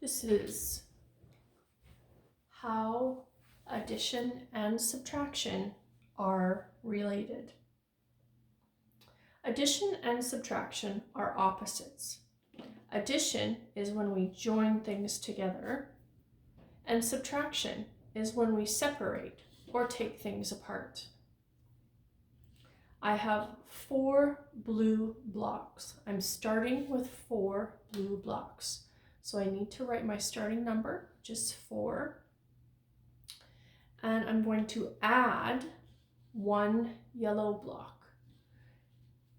This is how addition and subtraction are related. Addition and subtraction are opposites. Addition is when we join things together, and subtraction is when we separate or take things apart. I have 4 blue blocks. I'm starting with 4 blue blocks. So I need to write my starting number, which is 4. And I'm going to add 1 yellow block.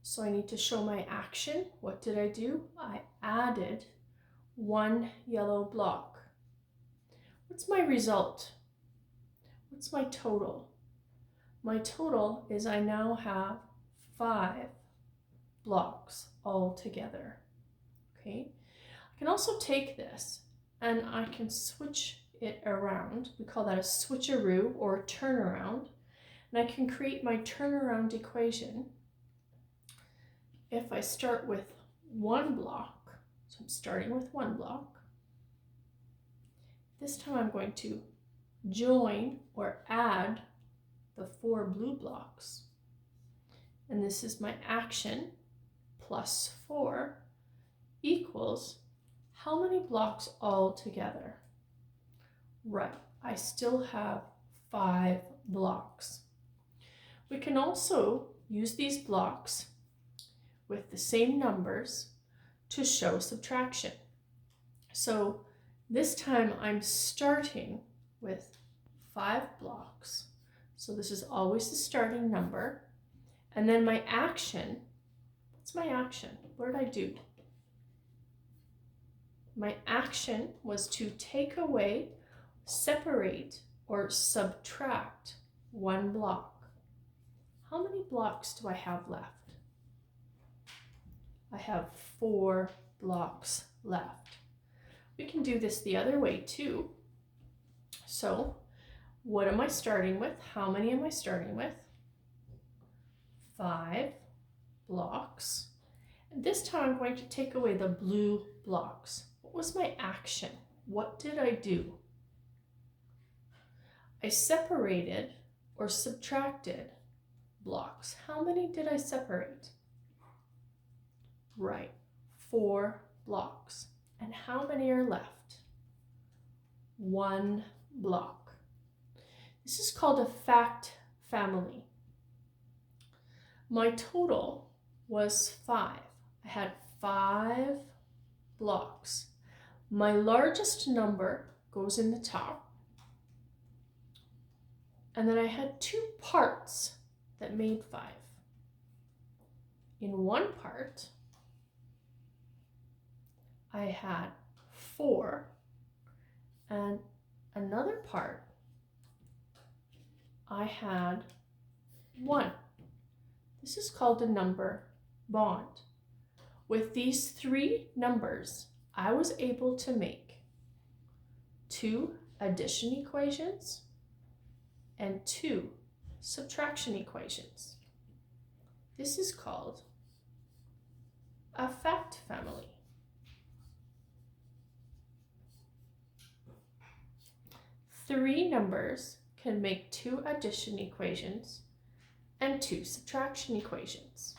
So I need to show my action. What did I do? I added 1 yellow block. What's my result? What's my total? My total is I now have 5 blocks all together. Okay. I can also take this and I can switch it around. We call that a switcheroo or a turnaround. And I can create my turnaround equation. If I start with 1 block, so I'm starting with 1 block. This time I'm going to join or add the 4 blue blocks. And this is my action plus 4 equals how many blocks all together? Right, I still have 5 blocks. We can also use these blocks with the same numbers to show subtraction. So this time I'm starting with 5 blocks. So this is always the starting number. And then my action, what's my action? What did I do? My action was to take away, separate, or subtract 1 block. How many blocks do I have left? I have 4 blocks left. We can do this the other way too. So what am I starting with? How many am I starting with? 5 blocks. And this time I'm going to take away the blue blocks. What was my action? What did I do? I separated or subtracted blocks. How many did I separate? Right, 4 blocks. And how many are left? 1 block. This is called a fact family. My total was 5. I had 5 blocks. My largest number goes in the top. And then I had 2 parts that made 5. In one part, I had 4, and another part, I had 1. This is called a number bond. With these 3 numbers, I was able to make 2 addition equations and 2 subtraction equations. This is called a fact family. Three numbers can make 2 addition equations and 2 subtraction equations.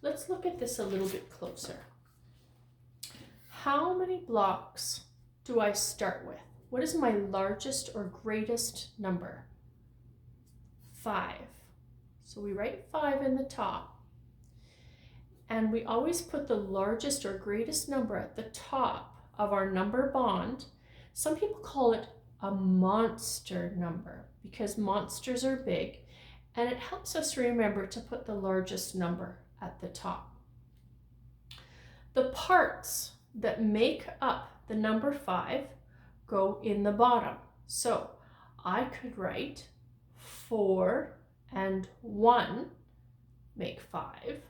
Let's look at this a little bit closer. How many blocks do I start with? What is my largest or greatest number? 5. So we write 5 in the top. And we always put the largest or greatest number at the top of our number bond. Some people call it a monster number because monsters are big, and it helps us remember to put the largest number at the top. The parts that make up the number 5 go in the bottom. So I could write 4 and 1 make 5,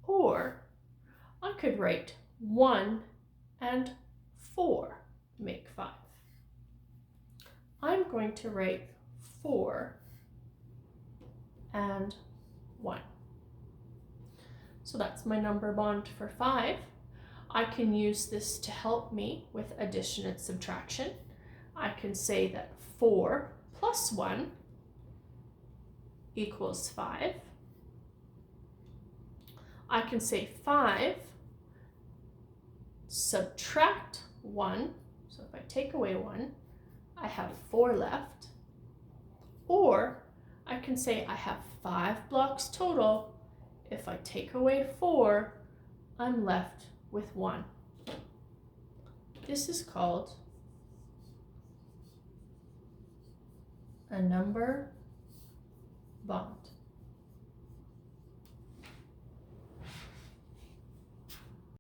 or I could write 1 and 4 make 5. I'm going to write 4 and 1. So that's my number bond for 5. I can use this to help me with addition and subtraction. I can say that 4 plus 1 equals 5. I can say 5 subtract 1. So if I take away 1, I have 4 left. Or I can say I have 5 blocks total. If I take away 4, I'm left with 1. This is called a number bond.